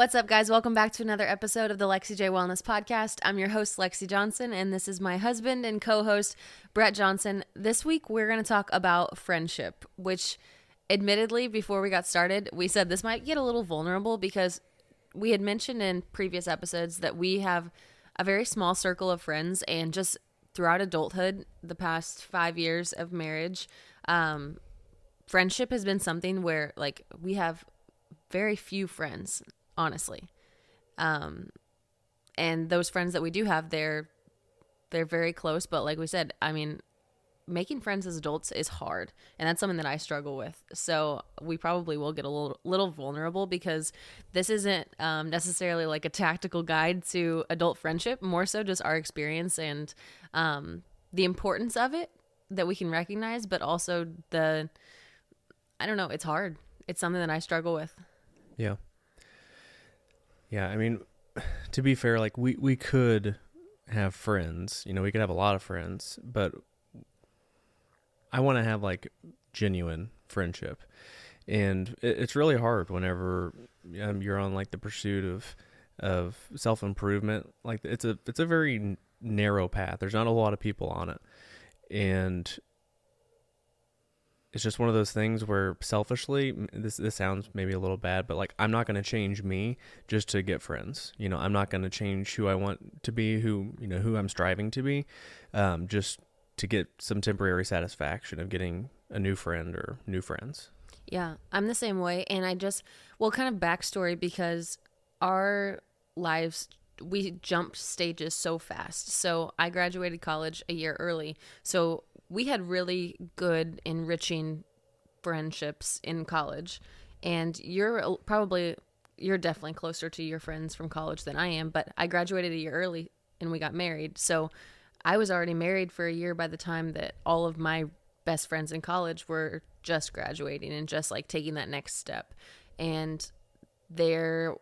What's up, guys? Welcome back to another episode of the Lexi J Wellness Podcast. I'm your host, Lexi Johnson, and this is my husband and co-host, Brett Johnson. This week, we're going to talk about friendship, which, admittedly, before we got started, we said this might get a little vulnerable because we had mentioned in previous episodes that we have a very small circle of friends, and just throughout adulthood, the past 5 years of marriage, friendship has been something where, like, we have very few friends, honestly. And those friends that we do have, they're very close, but like we said, I mean, making friends as adults is hard, and that's something that I struggle with. So we probably will get a little vulnerable because this isn't necessarily like a tactical guide to adult friendship, more so just our experience and the importance of it that we can recognize, but also I don't know, it's hard. It's something that I struggle with. Yeah. Yeah, I mean, to be fair, like we could have friends, we could have a lot of friends, but I want to have like genuine friendship. And it's really hard whenever you're on like the pursuit of self-improvement. Like it's a very narrow path. There's not a lot of people on it. And it's just one of those things where selfishly, this sounds maybe a little bad, but like I'm not going to change me just to get friends. I'm not going to change who I want to be, who I'm striving to be, just to get some temporary satisfaction of getting a new friend or new friends. Yeah, I'm the same way. And kind of backstory, because our lives, we jumped stages so fast. So I graduated college a year early. So we had really good, enriching friendships in college. And you're definitely closer to your friends from college than I am, but I graduated a year early and we got married. So I was already married for a year by the time that all of my best friends in college were just graduating and just like taking that next step. And there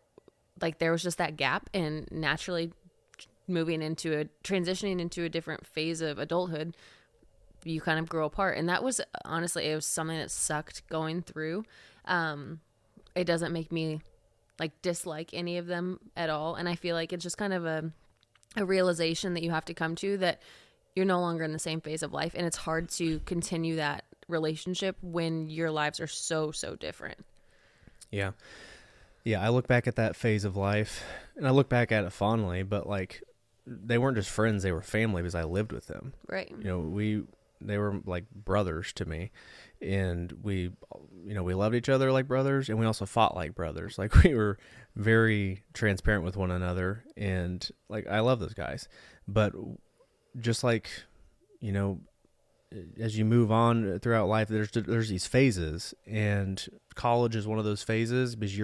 was just that gap, and naturally transitioning into a different phase of adulthood, you kind of grow apart. And that was, honestly, it was something that sucked going through. It doesn't make me like dislike any of them at all. And I feel like it's just kind of a realization that you have to come to, that you're no longer in the same phase of life. And it's hard to continue that relationship when your lives are so, so different. Yeah. Yeah. I look back at that phase of life and I look back at it fondly, but like they weren't just friends, they were family because I lived with them. Right. They were like brothers to me, and we loved each other like brothers, and we also fought like brothers. Like we were very transparent with one another, and like I love those guys. But just like, as you move on throughout life, there's these phases, and college is one of those phases because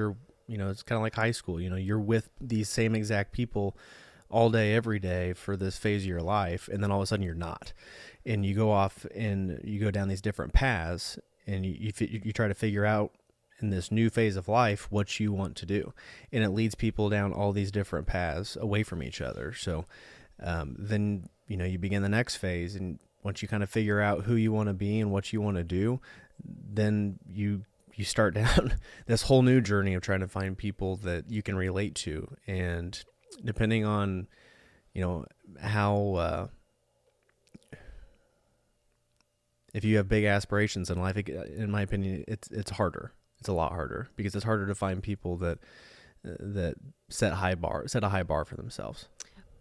it's kind of like high school. You're with these same exact people all day, every day for this phase of your life, and then all of a sudden you're not. And you go off and you go down these different paths, and you try to figure out in this new phase of life what you want to do. And it leads people down all these different paths away from each other. So then, you begin the next phase, and once you kind of figure out who you want to be and what you want to do, then you start down this whole new journey of trying to find people that you can relate to. And depending on, how... if you have big aspirations in life, in my opinion, it's harder. It's a lot harder because it's harder to find people that set a high bar for themselves.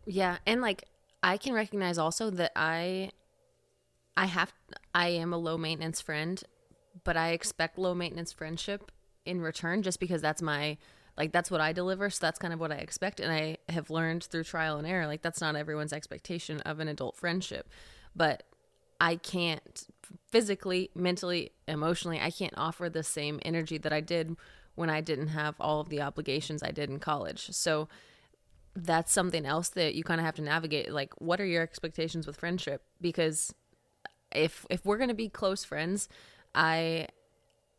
Yeah, and like I can recognize also that I am a low maintenance friend, but I expect low maintenance friendship in return, just because that's what I deliver. So that's kind of what I expect. And I have learned through trial and error, like that's not everyone's expectation of an adult friendship, but I can't physically, mentally, emotionally, I can't offer the same energy that I did when I didn't have all of the obligations I did in college. So that's something else that you kind of have to navigate. Like, what are your expectations with friendship? Because if we're going to be close friends, I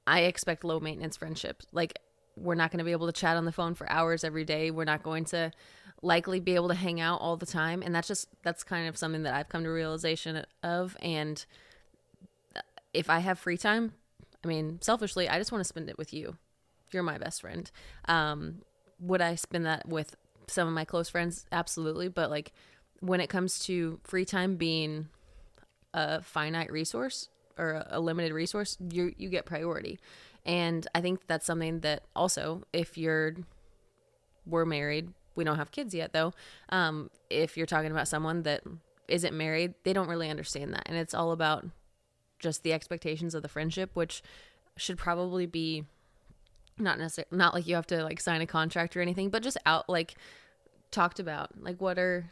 expect low maintenance friendships. Like, we're not going to be able to chat on the phone for hours every day. We're not going to likely be able to hang out all the time. And that's kind of something that I've come to realization of. And if I have free time, I mean, selfishly, I just want to spend it with you. You're my best friend. would I spend that with some of my close friends? Absolutely. But like when it comes to free time being a finite resource or a limited resource, you get priority. And I think that's something that also, if we're married, we don't have kids yet though. If you're talking about someone that isn't married, they don't really understand that. And it's all about just the expectations of the friendship, which should probably be not necessarily, not like you have to like sign a contract or anything, but just out like talked about, like what are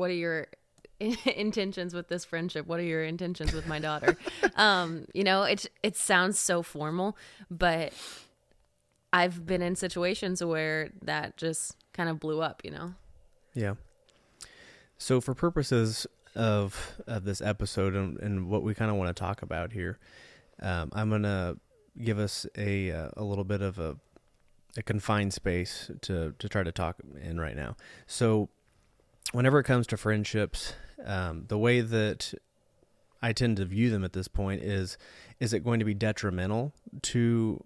your intentions with this friendship? What are your intentions with my daughter? It sounds so formal, but I've been in situations where that just kind of blew up, Yeah. So for purposes of this episode and what we kind of want to talk about here, I'm going to give us a little bit of a confined space to try to talk in right now. So whenever it comes to friendships, the way that I tend to view them at this point is it going to be detrimental to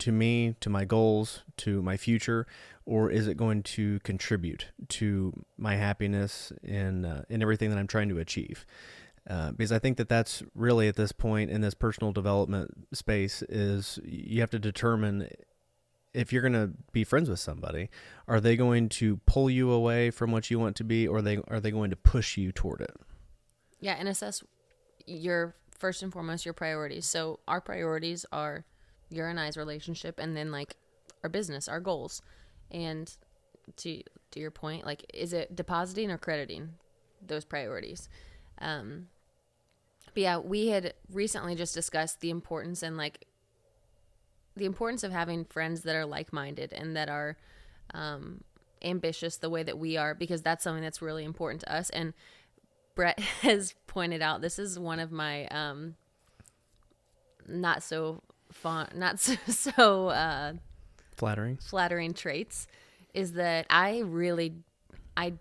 me, to my goals, to my future, or is it going to contribute to my happiness in everything that I'm trying to achieve? Because I think that that's really at this point in this personal development space is you have to determine if you're going to be friends with somebody, are they going to pull you away from what you want to be, or are they going to push you toward it? Yeah, and assess your first and foremost your priorities. So our priorities are your and I's relationship, and then like our business, our goals. And to your point, like, is it depositing or crediting those priorities? But yeah, we had recently just discussed the importance of having friends that are like-minded and that are ambitious the way that we are, because that's something that's really important to us. And Brett has pointed out, this is one of my not so flattering traits, is that I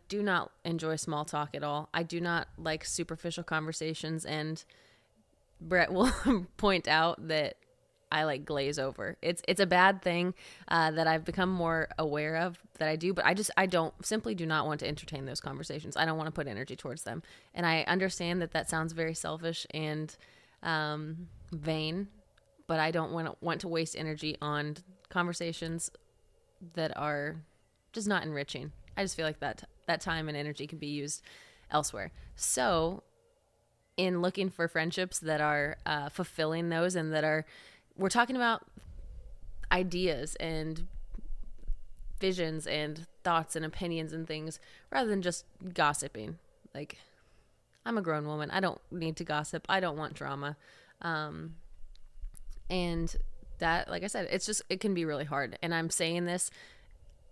do not enjoy small talk at all. I do not like superficial conversations, and Brett will point out that I like glaze over. It's a bad thing that I've become more aware of that I do, but I simply do not want to entertain those conversations. I don't want to put energy towards them. And I understand that sounds very selfish and vain, but I don't want to waste energy on conversations that are just not enriching. I just feel like that time and energy can be used elsewhere. So in looking for friendships that are fulfilling those, and we're talking about ideas and visions and thoughts and opinions and things rather than just gossiping. Like, I'm a grown woman. I don't need to gossip. I don't want drama. And that, like I said, it can be really hard. And I'm saying this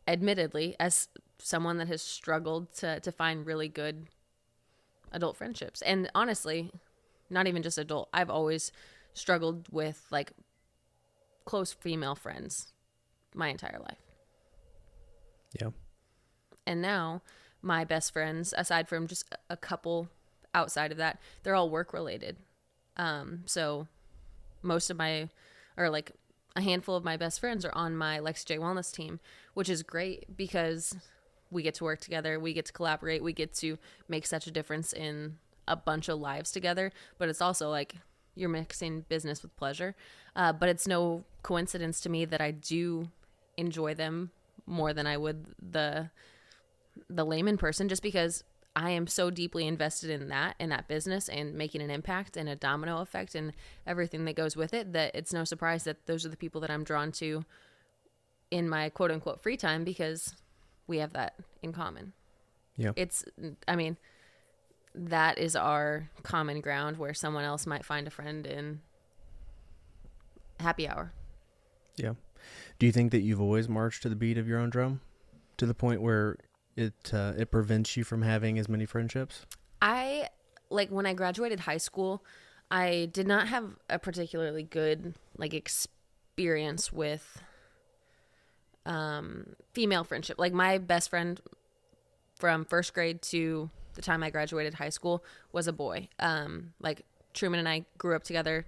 admittedly as someone that has struggled to find really good adult friendships. And honestly, not even just adult. I've always struggled with like close female friends my entire life. Yeah. And now my best friends, aside from just a couple outside of that, they're all work related. So most of like a handful of my best friends are on my Lexi J Wellness team, which is great because we get to work together, we get to collaborate, we get to make such a difference in a bunch of lives together. But it's also like you're mixing business with pleasure. But it's no coincidence to me that I do enjoy them more than I would the layman person, just because I am so deeply invested in that business and making an impact and a domino effect and everything that goes with it, that it's no surprise that those are the people that I'm drawn to in my quote unquote free time, because we have that in common. Yeah. That is our common ground, where someone else might find a friend in happy hour. Yeah. Do you think that you've always marched to the beat of your own drum to the point where it prevents you from having as many friendships? When I graduated high school, I did not have a particularly good experience with female friendship. Like, my best friend from first grade to the time I graduated high school was a boy. Truman and I grew up together,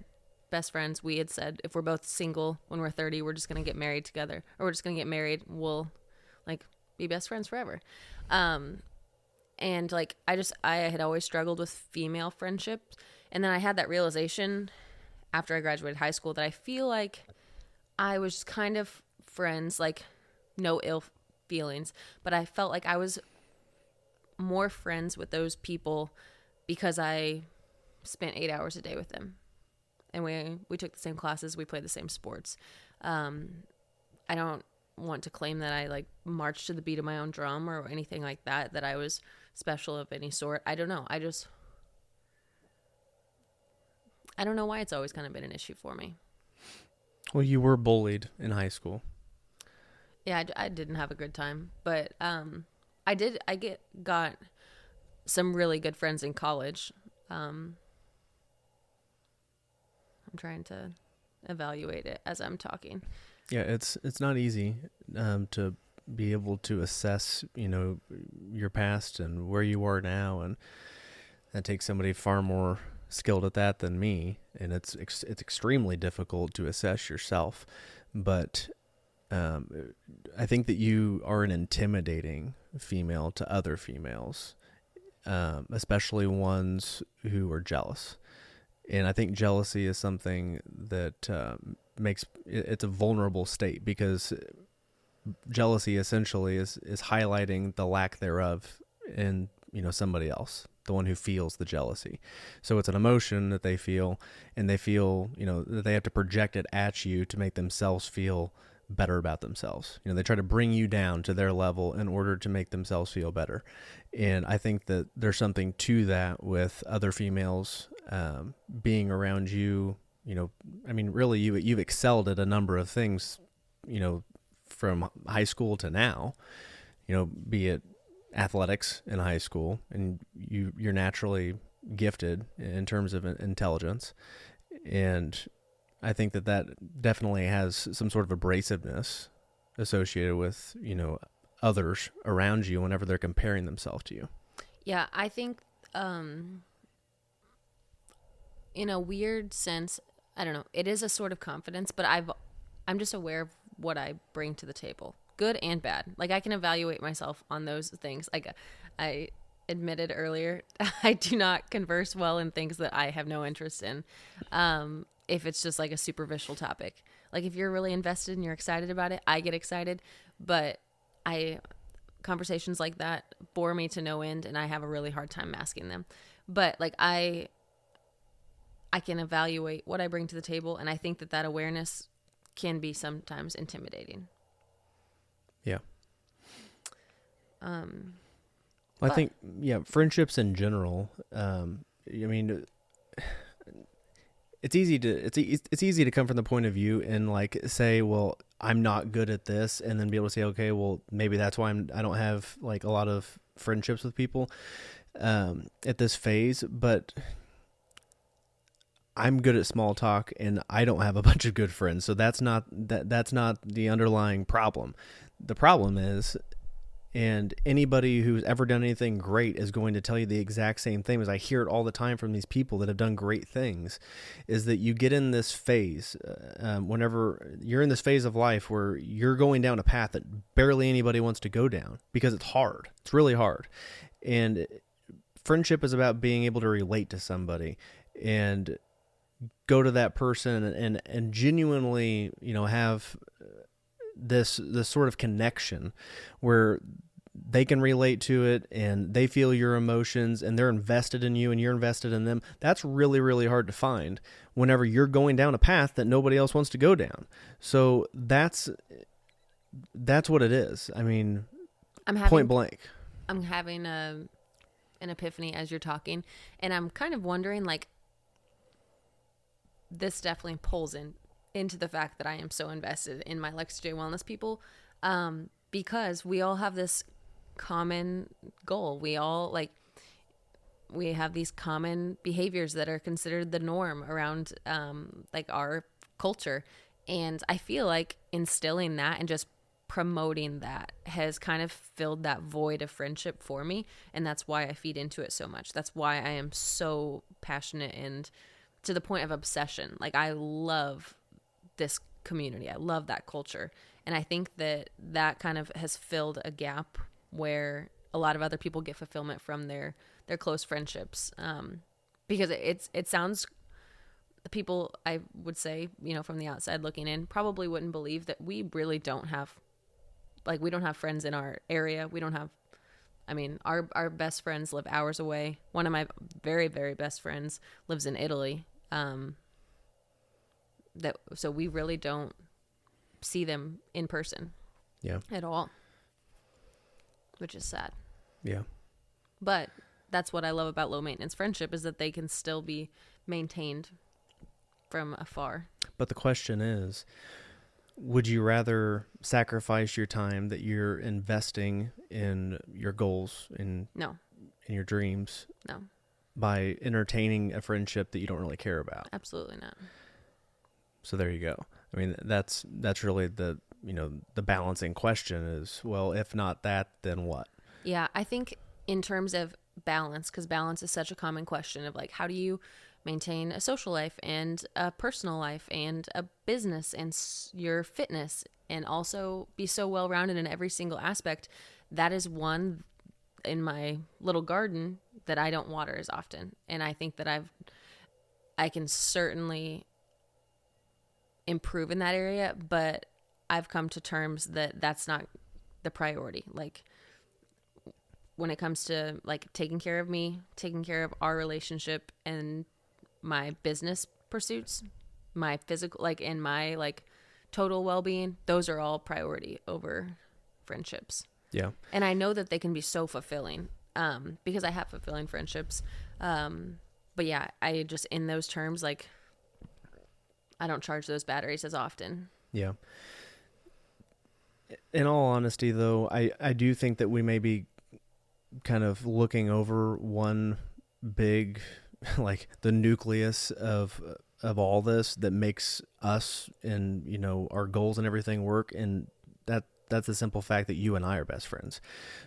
best friends. We had said if we're both single when we're 30, we're just going to get married together, or we're just going to get married. We'll like be best friends forever. And like I had always struggled with female friendships, and then I had that realization after I graduated high school that I feel like I was kind of friends, like no ill feelings, but I felt like I was more friends with those people because I spent 8 hours a day with them, and we took the same classes, we played the same sports. I don't want to claim that I like marched to the beat of my own drum or anything like that I was special of any sort. I don't know. I don't know why it's always kind of been an issue for me. Well, you were bullied in high school. Yeah, I didn't have a good time, but got some really good friends in college. I'm trying to evaluate it as I'm talking. Yeah, it's not easy to be able to assess, your past and where you are now, and that takes somebody far more skilled at that than me, and it's extremely difficult to assess yourself. But I think that you are an intimidating female to other females, especially ones who are jealous. And I think jealousy is something that makes it's a vulnerable state, because jealousy essentially is highlighting the lack thereof in somebody else, the one who feels the jealousy. So it's an emotion that they feel, and they feel that they have to project it at you to make themselves feel better about themselves. They try to bring you down to their level in order to make themselves feel better. And I think that there's something to that with other females being around you. Really you've excelled at a number of things, from high school to now, be it athletics in high school, and you're naturally gifted in terms of intelligence. And I think that definitely has some sort of abrasiveness associated with, others around you whenever they're comparing themselves to you. Yeah, I think in a weird sense, I don't know, it is a sort of confidence, but I'm just aware of what I bring to the table, good and bad. Like I can evaluate myself on those things. Like I admitted earlier, I do not converse well in things that I have no interest in. If it's just like a superficial topic, like if you're really invested and you're excited about it, I get excited, but conversations like that bore me to no end, and I have a really hard time masking them. But like I can evaluate what I bring to the table, and I think that awareness can be sometimes intimidating. Yeah. I think, friendships in general, it's easy to come from the point of view and like say, well, I'm not good at this, and then be able to say, okay, well, maybe that's why I don't have like a lot of friendships with people at this phase. But I'm good at small talk, and I don't have a bunch of good friends, so that's not the underlying problem. The problem is, and anybody who's ever done anything great is going to tell you the exact same thing, as I hear it all the time from these people that have done great things, is that you get in this phase, whenever you're in this phase of life where you're going down a path that barely anybody wants to go down, because it's hard. It's really hard. And friendship is about being able to relate to somebody and go to that person and genuinely, have this sort of connection where they can relate to it and they feel your emotions and they're invested in you and you're invested in them. That's really, really hard to find whenever you're going down a path that nobody else wants to go down. So that's what it is. I mean, point blank. I'm having an epiphany as you're talking, and I'm kind of wondering, like, this definitely pulls into the fact that I am so invested in my Lexi J Wellness people, because we all have this common goal. We have these common behaviors that are considered the norm around like our culture, and I feel like instilling that and just promoting that has kind of filled that void of friendship for me, and that's why I feed into it so much. That's why I am so passionate and to the point of obsession. Like, I love this community. I love that culture. And I think that kind of has filled a gap where a lot of other people get fulfillment from their close friendships. Because it sounds, people, I would say, from the outside looking in, probably wouldn't believe that we really don't have, like, we don't have friends in our area. We don't have, our best friends live hours away. One of my very, very best friends lives in Italy. So we really don't see them in person. Yeah. At all. Which is sad. Yeah. But that's what I love about low maintenance friendship, is that they can still be maintained from afar. But the question is, would you rather sacrifice your time that you're investing in your goals, in your dreams, by entertaining a friendship that you don't really care about? Absolutely not. So there you go. I mean, that's really the balancing question is, well, if not that, then what? Yeah, I think in terms of balance, because balance is such a common question of, like, how do you maintain a social life and a personal life and a business and your fitness, and also be so well-rounded in every single aspect. That is one in my little garden that I don't water as often. And I think that I can certainly improve in that area, but I've come to terms that that's not the priority. Like, when it comes to, like, taking care of me, taking care of our relationship and my business pursuits, my physical, like, and my, like, total well-being, those are all priority over friendships. Yeah. And I know that they can be so fulfilling, because I have fulfilling friendships. But yeah, I just, in those terms, like, I don't charge those batteries as often. Yeah. In all honesty, though, I do think that we may be kind of looking over one big, like, the nucleus of all this that makes us and, our goals and everything work. And that's the simple fact that you and I are best friends.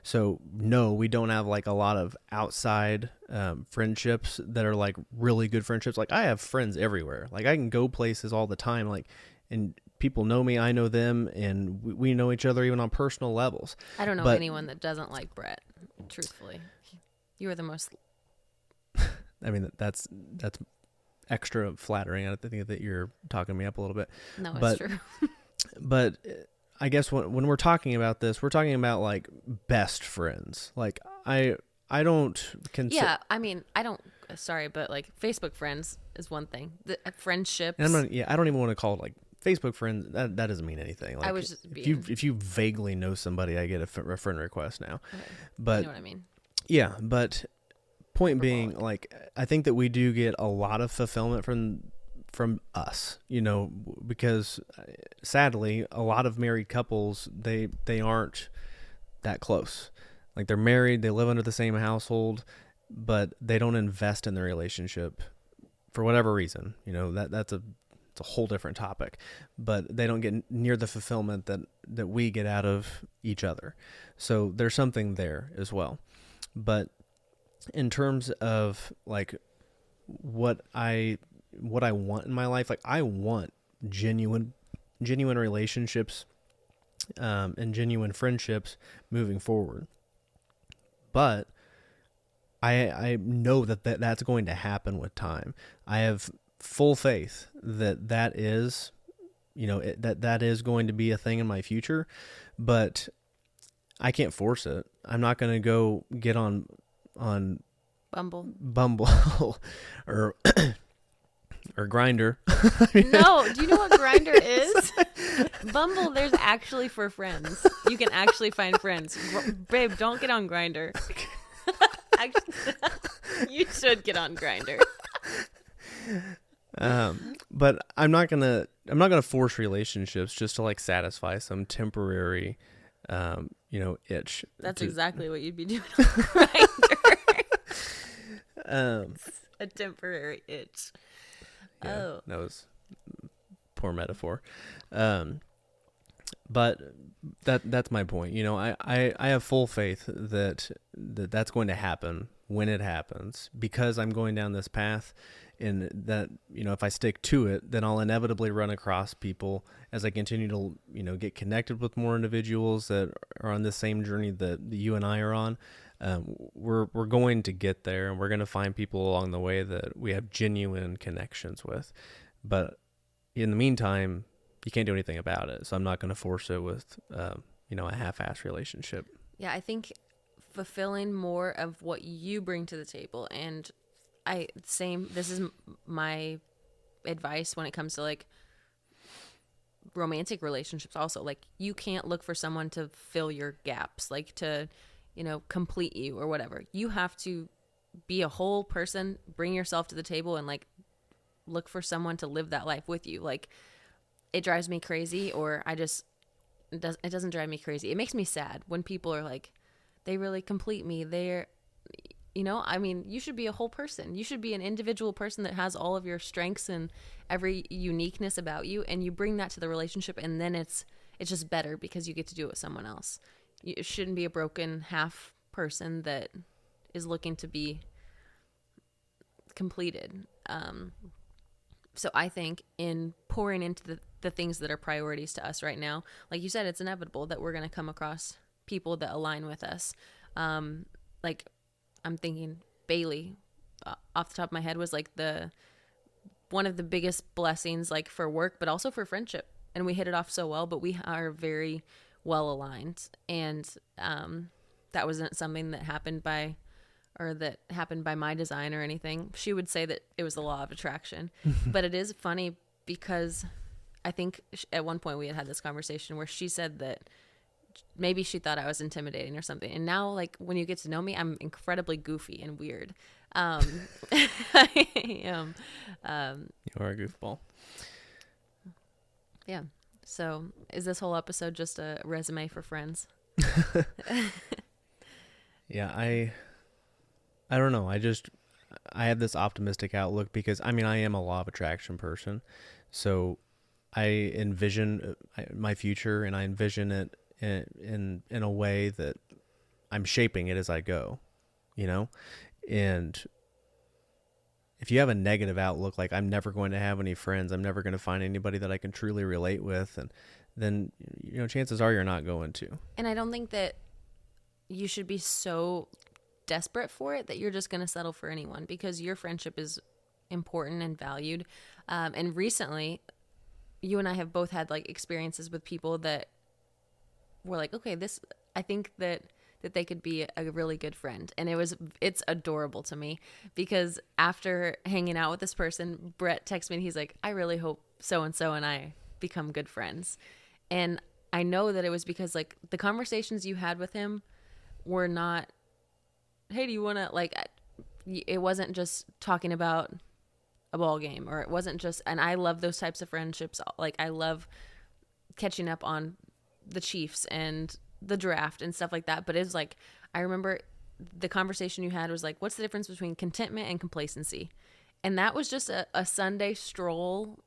So no, we don't have, like, a lot of outside friendships that are, like, really good friendships. Like, I have friends everywhere. Like, I can go places all the time, like, and people know me, I know them, and we know each other even on personal levels. I don't know anyone that doesn't like Brett, truthfully. You are the most... I mean, that's extra flattering. I think that you're talking me up a little bit. No, it's true. But I guess when we're talking about this, we're talking about, like, best friends. Like, I don't consider... Yeah, I don't... Sorry, but, like, Facebook friends is one thing. The friendships... And I don't even want to call it, like, Facebook friends. That doesn't mean anything. Like, I was just if you vaguely know somebody, I get a friend request now. Okay. But you know what I mean? Yeah, but point being, like, I think that we do get a lot of fulfillment from us, because sadly, a lot of married couples, they aren't that close. Like, they're married, they live under the same household, but they don't invest in their relationship for whatever reason. That's a whole different topic, but they don't get near the fulfillment that we get out of each other. So there's something there as well. But in terms of, like, what I want in my life, like, I want genuine relationships, and genuine friendships moving forward. But I know that's going to happen with time. I have full faith that is, that is going to be a thing in my future, but I can't force it. I'm not going to go get on Bumble or Grinder. No, do you know what Grinder is? Bumble, there's actually for friends. You can actually find friends. Babe, don't get on Grinder. Actually, you should get on Grinder. But I'm not gonna force relationships just to, like, satisfy some temporary, itch. That's exactly what you'd be doing on Grindr. A temporary itch. Yeah, oh, that was poor metaphor. But that's my point. I have full faith that that that's going to happen when it happens, because I'm going down this path, and that, if I stick to it, then I'll inevitably run across people as I continue to, get connected with more individuals that are on the same journey that you and I are on. We're going to get there, and we're going to find people along the way that we have genuine connections with. But in the meantime, you can't do anything about it. So I'm not going to force it with, a half-ass relationship. Yeah, I think fulfilling more of what you bring to the table, and this is my advice when it comes to like romantic relationships also. Like, you can't look for someone to fill your gaps, like to, complete you or whatever. You have to be a whole person, bring yourself to the table, and like look for someone to live that life with you. Like, it drives me crazy, or it doesn't drive me crazy. It makes me sad when people are like, they really complete me. You should be a whole person. You should be an individual person that has all of your strengths and every uniqueness about you, and you bring that to the relationship, and then it's just better because you get to do it with someone else. It shouldn't be a broken half person that is looking to be completed. So I think in pouring into the things that are priorities to us right now, like you said, it's inevitable that we're going to come across people that align with us. Like, I'm thinking Bailey, off the top of my head, was like one of the biggest blessings, like for work, but also for friendship. And we hit it off so well, but we are very well aligned. And that wasn't something that happened by my design or anything. She would say that it was the law of attraction. But it is funny because I think at one point we had this conversation where she said that maybe she thought I was intimidating or something. And now, like, when you get to know me, I'm incredibly goofy and weird. I am. You are a goofball. Yeah. So is this whole episode just a resume for friends? Yeah, I don't know. I have this optimistic outlook because, I am a law of attraction person. So I envision my future, and I envision it in a way that I'm shaping it as I go, and if you have a negative outlook, like I'm never going to have any friends, I'm never going to find anybody that I can truly relate with, and then, chances are you're not going to. And I don't think that you should be so desperate for it that you're just going to settle for anyone, because your friendship is important and valued. And recently, you and I have both had like experiences with people that were like, okay, I think that they could be a really good friend. And it's adorable to me, because after hanging out with this person, Brett texts me and he's like, I really hope so-and-so and I become good friends. And I know that it was because like the conversations you had with him were not, hey, do you want to, like, it wasn't just talking about a ball game, or it wasn't just, and I love those types of friendships. Like, I love catching up on the Chiefs and the draft and stuff like that. But it's like, I remember the conversation you had was like, what's the difference between contentment and complacency? And that was just a Sunday stroll.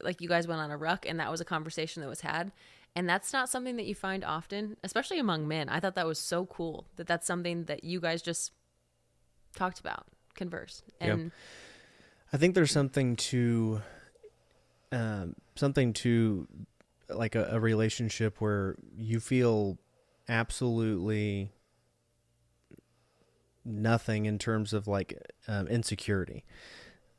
Like, you guys went on a ruck, and that was a conversation that was had. And that's not something that you find often, especially among men. I thought that was so cool that that's something that you guys just talked about, conversed. And yeah. I think there's something to like a relationship where you feel absolutely nothing in terms of like insecurity.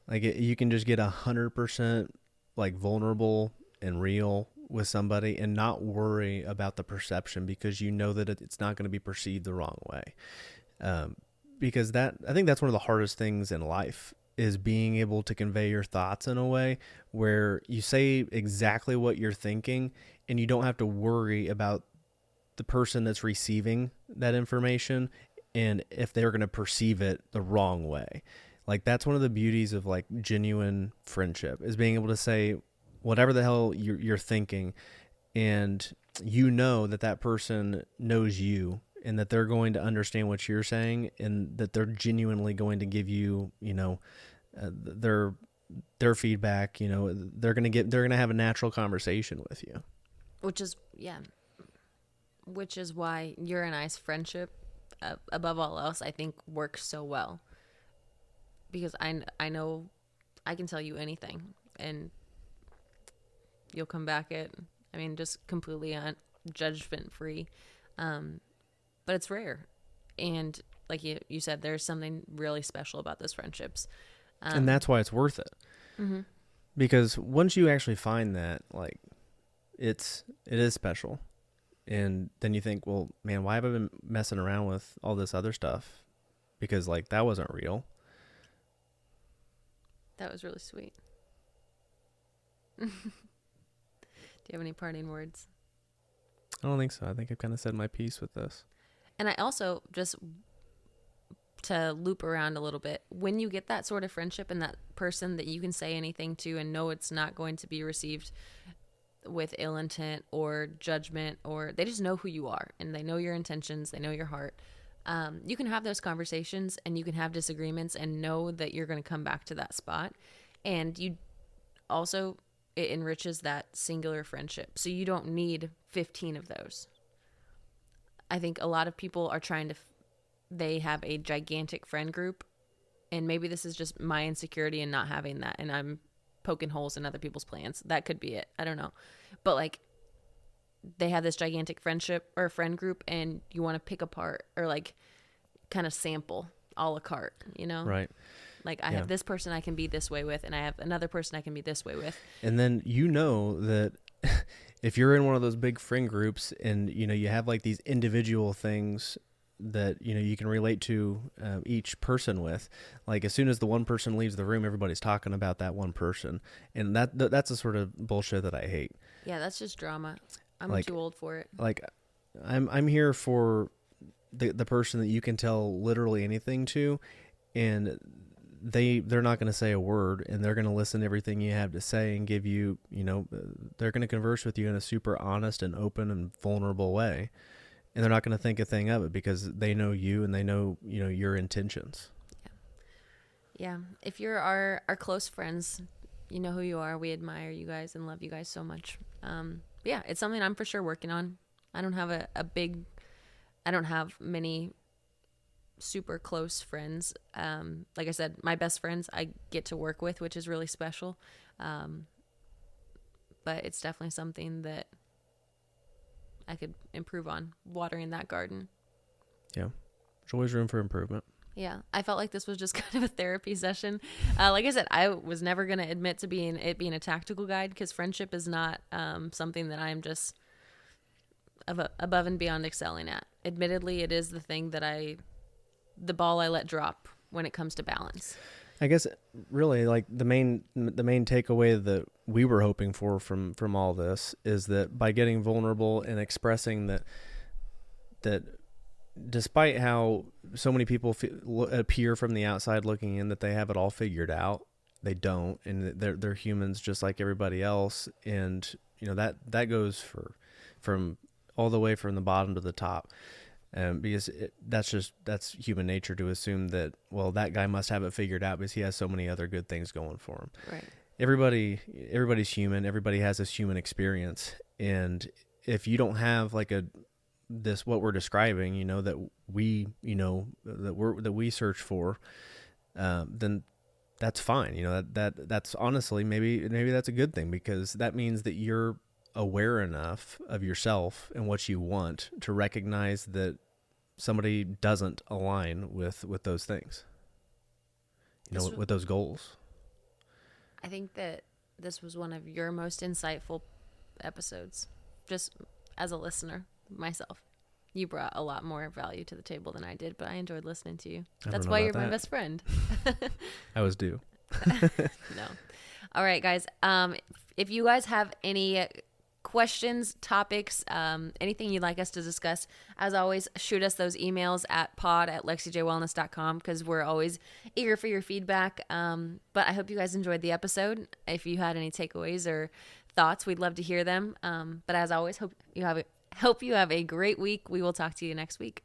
Like, you can just get 100% like vulnerable and real with somebody and not worry about the perception, because you know that it's not going to be perceived the wrong way. Because I think that's one of the hardest things in life, is being able to convey your thoughts in a way where you say exactly what you're thinking, and you don't have to worry about the person that's receiving that information and if they're going to perceive it the wrong way. Like, that's one of the beauties of like genuine friendship, is being able to say whatever the hell you're thinking, and that person knows you, and that they're going to understand what you're saying, and that they're genuinely going to give you, their feedback. They're going to have a natural conversation with you. which is why your and I's friendship, above all else, I think works so well because I know I can tell you anything and you'll come back at, I mean, just completely judgment free. But it's rare. And like you said, there's something really special about those friendships. And that's why it's worth it. Mm-hmm. Because once you actually find that, like, it is special. And then you think, well, man, why have I been messing around with all this other stuff? Because, like, that wasn't real. That was really sweet. Do you have any parting words? I don't think so. I think I've kind of said my piece with this. And I also, just to loop around a little bit, when you get that sort of friendship and that person that you can say anything to and know it's not going to be received with ill intent or judgment, or they just know who you are and they know your intentions, they know your heart. You can have those conversations and you can have disagreements and know that you're going to come back to that spot. And you also, it enriches that singular friendship. So you don't need 15 of those. I think a lot of people are trying to, they have a gigantic friend group, and maybe this is just my insecurity in not having that, and I'm poking holes in other people's plans. That could be it. I don't know. But like, they have this gigantic friendship or friend group, and you want to pick apart or like kind of sample a la carte, you know? Right. Like, I have this person I can be this way with, and I have another person I can be this way with. And then you know that if you're in one of those big friend groups and, you know, you have like these individual things that, you know, you can relate to each person with, like as soon as the one person leaves the room, everybody's talking about that one person. And that's the sort of bullshit that I hate. Yeah, that's just drama. I'm like, too old for it. Like I'm here for the person that you can tell literally anything to, and they're not going to say a word, and they're going to listen to everything you have to say and give you, you know, they're going to converse with you in a super honest and open and vulnerable way. And they're not going to think a thing of it because they know you and they know, you know, your intentions. Yeah. If you're our close friends, you know who you are. We admire you guys and love you guys so much. Yeah, it's something I'm for sure working on. I don't have I don't have many super close friends. Like I said, my best friends I get to work with, which is really special. But it's definitely something that I could improve on, watering that garden. Yeah. There's always room for improvement. Yeah. I felt like this was just kind of a therapy session. Like I said, I was never going to admit to being a tactical guide, because friendship is not something that I'm just above and beyond excelling at. Admittedly, it is the thing that the ball I let drop when it comes to balance. I guess really like the main takeaway that we were hoping for from all this is that by getting vulnerable and expressing that despite how so many people appear from the outside looking in that they have it all figured out, they don't, and they're humans just like everybody else. And you know that goes from all the way from the bottom to the top. Because that's human nature to assume that, well, that guy must have it figured out because he has so many other good things going for him. Right. Everybody's human. Everybody has this human experience. And if you don't have like what we're describing, you know, that we search for, then that's fine. You know, that's honestly, maybe that's a good thing, because that means that you're aware enough of yourself and what you want to recognize that somebody doesn't align with those things, you know, with those goals. I think that this was one of your most insightful episodes, just as a listener myself. You brought a lot more value to the table than I did, but I enjoyed listening to you. That's why you're my best friend. I was due. No. All right, guys. If you guys have any questions, topics, anything you'd like us to discuss, as always, shoot us those emails at pod@lexijwellness.com, because we're always eager for your feedback. But I hope you guys enjoyed the episode. If you had any takeaways or thoughts, we'd love to hear them. But as always, hope you have a great week. We will talk to you next week.